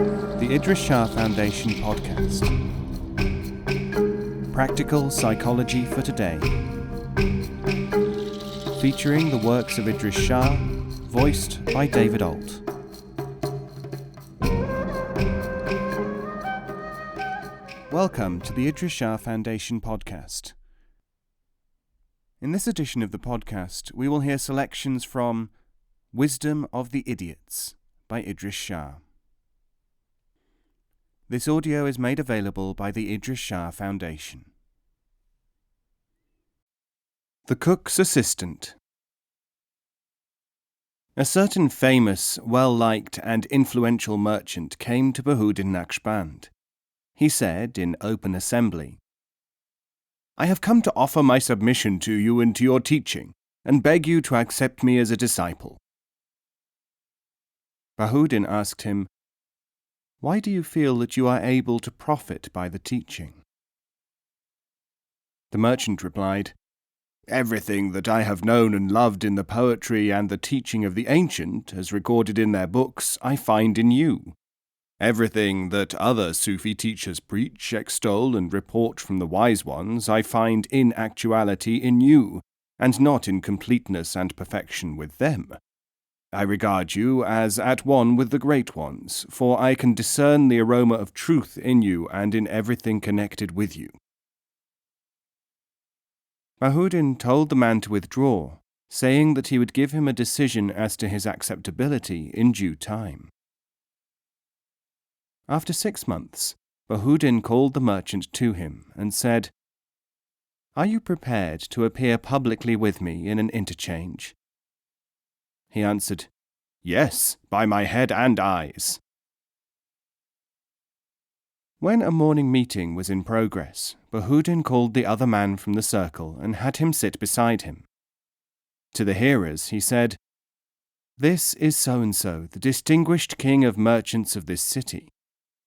The Idries Shah Foundation podcast. Practical Psychology for Today. Featuring the works of Idries Shah, voiced by David Ault. Welcome to the Idries Shah Foundation podcast. In this edition of the podcast, we will hear selections from Wisdom of the Idiots by Idries Shah. This audio is made available by the Idries Shah Foundation. The Cook's Assistant. A certain famous, well-liked and influential merchant came to Bahud in Naqshband. He said in open assembly, "I have come to offer my submission to you and to your teaching, and beg you to accept me as a disciple." Bahudin asked him, "Why do you feel that you are able to profit by the teaching?" The merchant replied, "Everything that I have known and loved in the poetry and the teaching of the ancient, as recorded in their books, I find in you. Everything that other Sufi teachers preach, extol, and report from the wise ones, I find in actuality in you, and not in completeness and perfection with them. I regard you as at one with the great ones, for I can discern the aroma of truth in you and in everything connected with you." Bahudin told the man to withdraw, saying that he would give him a decision as to his acceptability in due time. After 6 months, Bahudin called the merchant to him and said, "Are you prepared to appear publicly with me in an interchange?" He answered, "Yes, by my head and eyes." When a morning meeting was in progress, Bahudin called the other man from the circle and had him sit beside him. To the hearers he said, "This is so-and-so, the distinguished king of merchants of this city.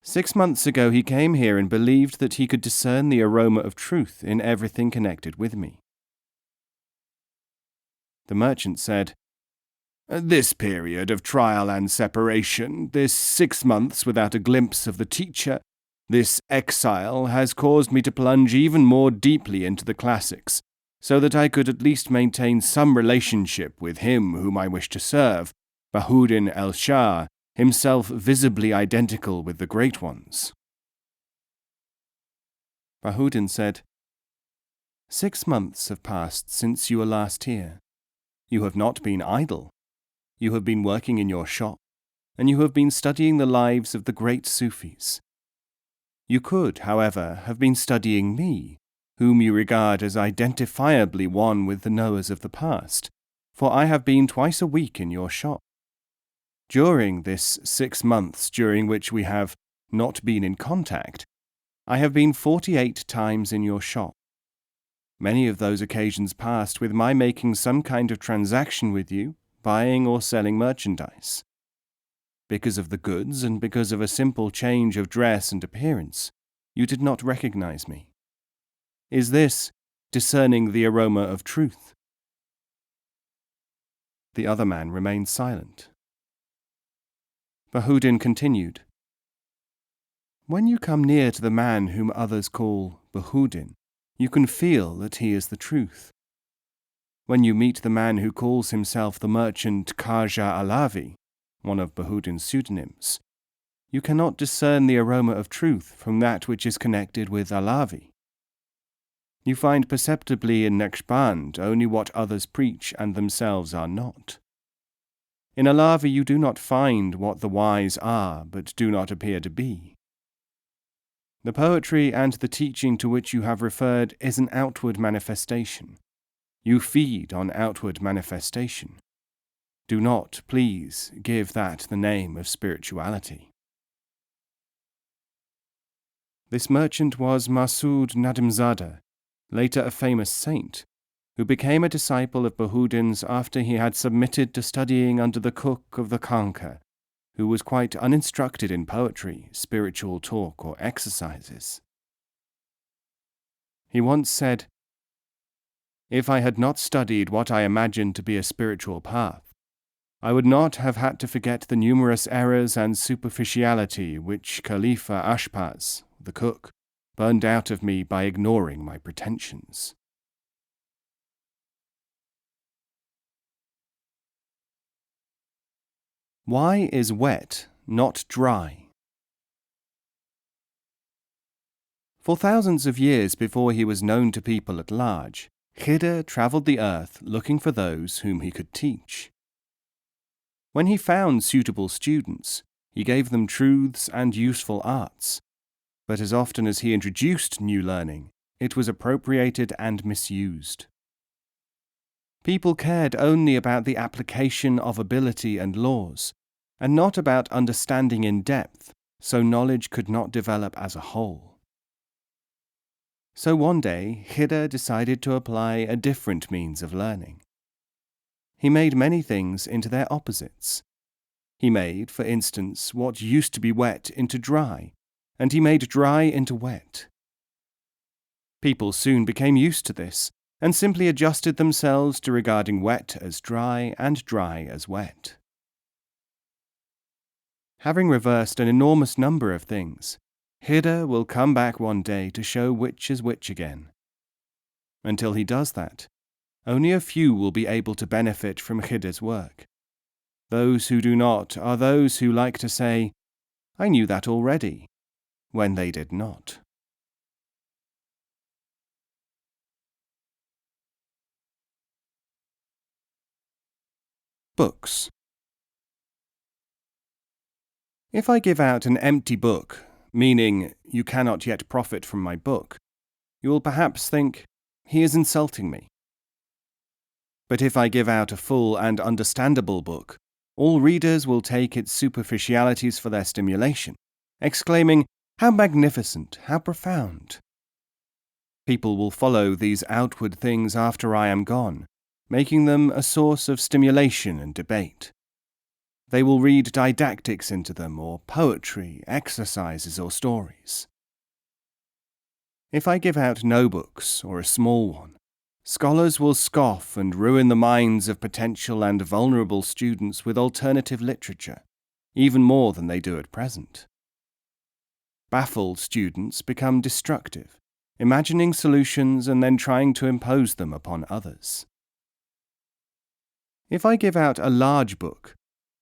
6 months ago he came here and believed that he could discern the aroma of truth in everything connected with me." The merchant said, "This period of trial and separation, this 6 months without a glimpse of the teacher, this exile has caused me to plunge even more deeply into the classics, so that I could at least maintain some relationship with him whom I wish to serve, Bahudin el-Shah, himself visibly identical with the great ones." Bahudin said, "6 months have passed since you were last here. You have not been idle. You have been working in your shop, and you have been studying the lives of the great Sufis. You could, however, have been studying me, whom you regard as identifiably one with the knowers of the past, for I have been twice a week in your shop. During this 6 months during which we have not been in contact, I have been 48 times in your shop. Many of those occasions passed with my making some kind of transaction with you, buying or selling merchandise. Because of the goods and because of a simple change of dress and appearance, you did not recognize me. Is this discerning the aroma of truth?" The other man remained silent. Bahudin continued, "When you come near to the man whom others call Bahudin, you can feel that he is the truth. When you meet the man who calls himself the merchant Khaja Alavi, one of Bahudin's pseudonyms, you cannot discern the aroma of truth from that which is connected with Alavi. You find perceptibly in Naqshband only what others preach and themselves are not. In Alavi you do not find what the wise are but do not appear to be. The poetry and the teaching to which you have referred is an outward manifestation. You feed on outward manifestation. Do not, please, give that the name of spirituality." This merchant was Masood Nadimzada, later a famous saint, who became a disciple of Bahudin's after he had submitted to studying under the cook of the Khanka, who was quite uninstructed in poetry, spiritual talk, or exercises. He once said, "If I had not studied what I imagined to be a spiritual path, I would not have had to forget the numerous errors and superficiality which Khalifa Ashpaz, the cook, burned out of me by ignoring my pretensions. Why is wet not dry? For thousands of years before he was known to people at large, Khidr travelled the earth looking for those whom he could teach. When he found suitable students, he gave them truths and useful arts, but as often as he introduced new learning, it was appropriated and misused. People cared only about the application of ability and laws, and not about understanding in depth, so knowledge could not develop as a whole. So one day, Khidr decided to apply a different means of learning. He made many things into their opposites. He made, for instance, what used to be wet into dry, and he made dry into wet. People soon became used to this, and simply adjusted themselves to regarding wet as dry and dry as wet. Having reversed an enormous number of things, Khidr will come back one day to show which is which again. Until he does that, only a few will be able to benefit from Khidr's work. Those who do not are those who like to say, "I knew that already," when they did not. Books. If I give out an empty book, meaning you cannot yet profit from my book, you will perhaps think, he is insulting me. But if I give out a full and understandable book, all readers will take its superficialities for their stimulation, exclaiming, "How magnificent, how profound!" People will follow these outward things after I am gone, making them a source of stimulation and debate. They will read didactics into them, or poetry, exercises, or stories. If I give out no books, or a small one, scholars will scoff and ruin the minds of potential and vulnerable students with alternative literature, even more than they do at present. Baffled students become destructive, imagining solutions and then trying to impose them upon others. If I give out a large book,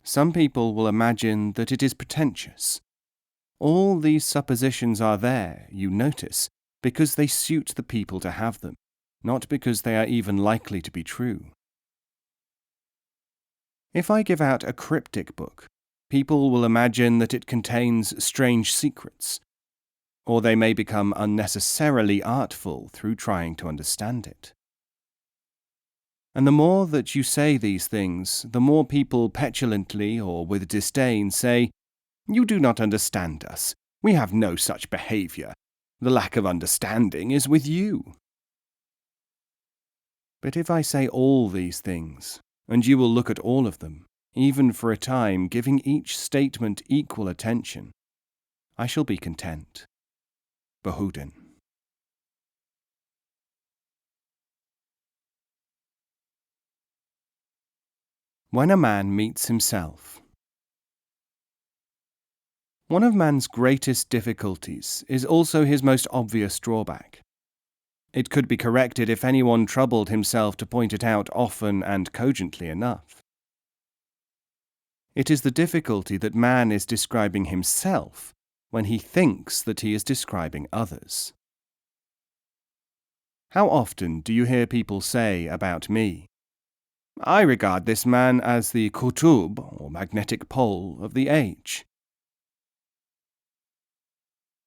some people will imagine that it is pretentious. All these suppositions are there, you notice, because they suit the people to have them, not because they are even likely to be true. If I give out a cryptic book, people will imagine that it contains strange secrets, or they may become unnecessarily artful through trying to understand it. And the more that you say these things, the more people petulantly or with disdain say, "You do not understand us. We have no such behavior. The lack of understanding is with you." But if I say all these things, and you will look at all of them, even for a time giving each statement equal attention, I shall be content. Behudin. When a man meets himself. One of man's greatest difficulties is also his most obvious drawback. It could be corrected if anyone troubled himself to point it out often and cogently enough. It is the difficulty that man is describing himself when he thinks that he is describing others. How often do you hear people say about me, "I regard this man as the kutub, or magnetic pole, of the age"?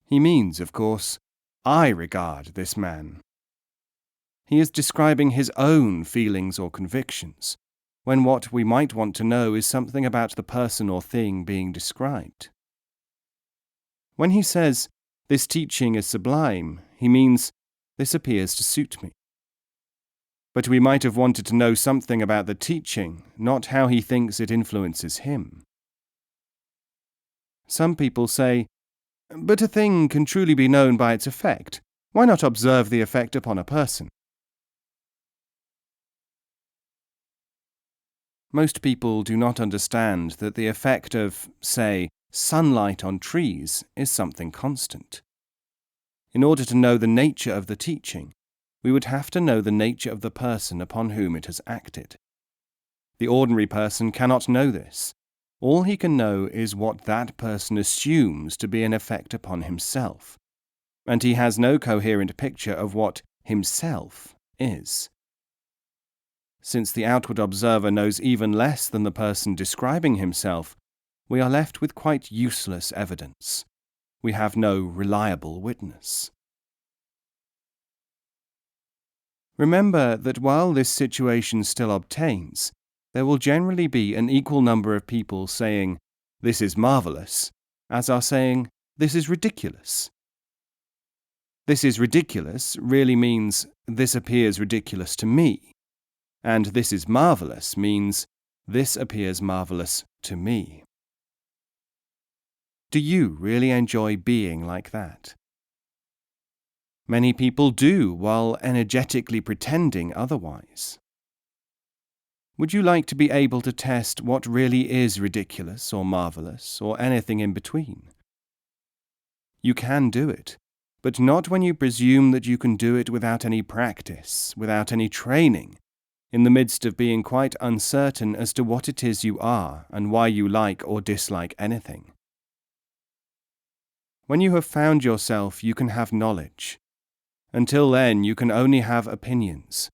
He means, of course, I regard this man. He is describing his own feelings or convictions, when what we might want to know is something about the person or thing being described. When he says, "This teaching is sublime," he means, "This appears to suit me." But we might have wanted to know something about the teaching, not how he thinks it influences him. Some people say, "But a thing can truly be known by its effect. Why not observe the effect upon a person?" Most people do not understand that the effect of, say, sunlight on trees is something constant. In order to know the nature of the teaching, we would have to know the nature of the person upon whom it has acted. The ordinary person cannot know this. All he can know is what that person assumes to be an effect upon himself, and he has no coherent picture of what himself is. Since the outward observer knows even less than the person describing himself, we are left with quite useless evidence. We have no reliable witness. Remember that while this situation still obtains, there will generally be an equal number of people saying, "This is marvelous," as are saying, "This is ridiculous." "This is ridiculous" really means, "This appears ridiculous to me," and "This is marvelous" means, "This appears marvelous to me." Do you really enjoy being like that? Many people do, while energetically pretending otherwise. Would you like to be able to test what really is ridiculous or marvelous or anything in between? You can do it, but not when you presume that you can do it without any practice, without any training, in the midst of being quite uncertain as to what it is you are and why you like or dislike anything. When you have found yourself, you can have knowledge. Until then, you can only have opinions.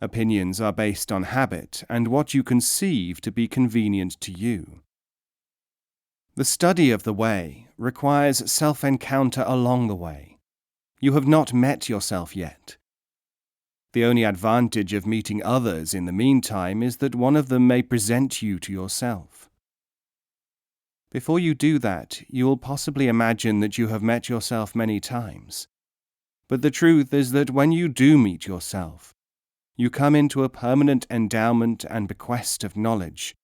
Opinions are based on habit and what you conceive to be convenient to you. The study of the way requires self-encounter along the way. You have not met yourself yet. The only advantage of meeting others in the meantime is that one of them may present you to yourself. Before you do that, you will possibly imagine that you have met yourself many times. But the truth is that when you do meet yourself, you come into a permanent endowment and bequest of knowledge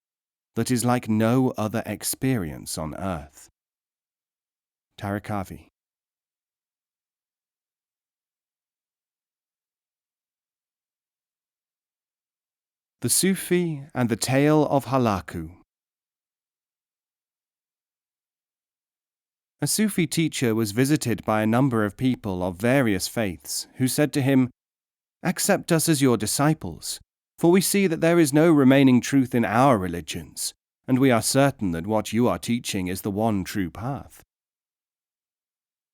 that is like no other experience on earth. Tarakavi. The Sufi and the Tale of Holoku. A Sufi teacher was visited by a number of people of various faiths who said to him, "Accept us as your disciples, for we see that there is no remaining truth in our religions, and we are certain that what you are teaching is the one true path."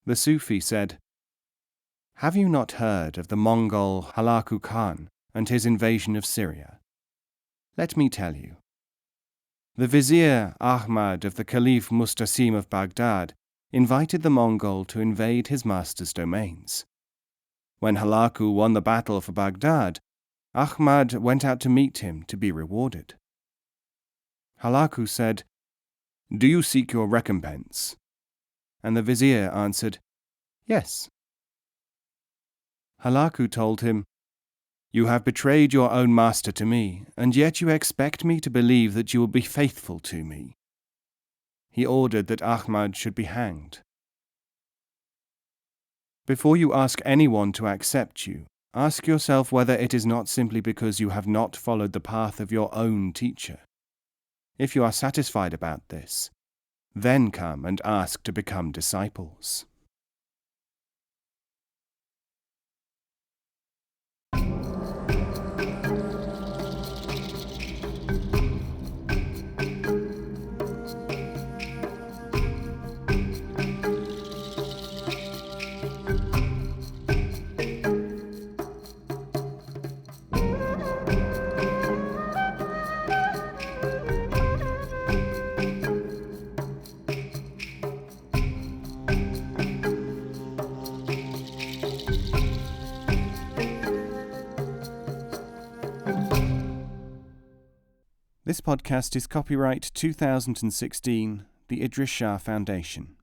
The Sufi said, "Have you not heard of the Mongol Holoku Khan and his invasion of Syria? Let me tell you. The Vizier Ahmad of the Caliph Mustasim of Baghdad invited the Mongol to invade his master's domains. When Holoku won the battle for Baghdad, Ahmad went out to meet him to be rewarded. Holoku said, "Do you seek your recompense?" And the Vizier answered, "Yes." Holoku told him, "You have betrayed your own master to me, and yet you expect me to believe that you will be faithful to me." He ordered that Ahmad should be hanged. Before you ask anyone to accept you, ask yourself whether it is not simply because you have not followed the path of your own teacher. If you are satisfied about this, then come and ask to become disciples. This podcast is copyright 2016, the Idries Shah Foundation.